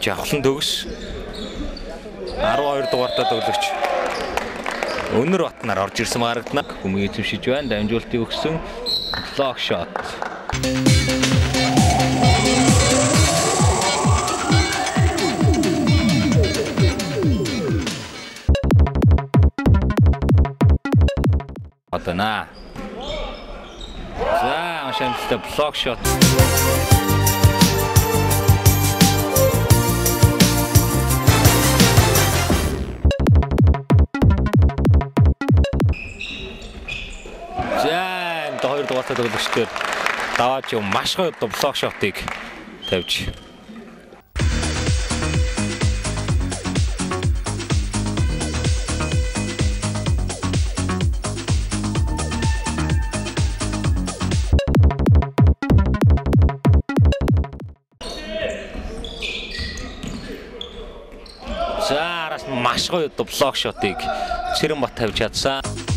тавьж авсан төгс 12 дугаартай тоглогч Өнөр Батнаар орж ирсэн харагдана. Хүмүүний эзэмшиж байна. Дамжуултыг өгсөн блок шот. Атана. За, машинтай блок шот. Хоёр дугаартай тоглогчдод даваач юм маш гоё блок шотыг тавьж. За араас маш гоё блок шотыг Цэрэм Бат тавьж чадсан.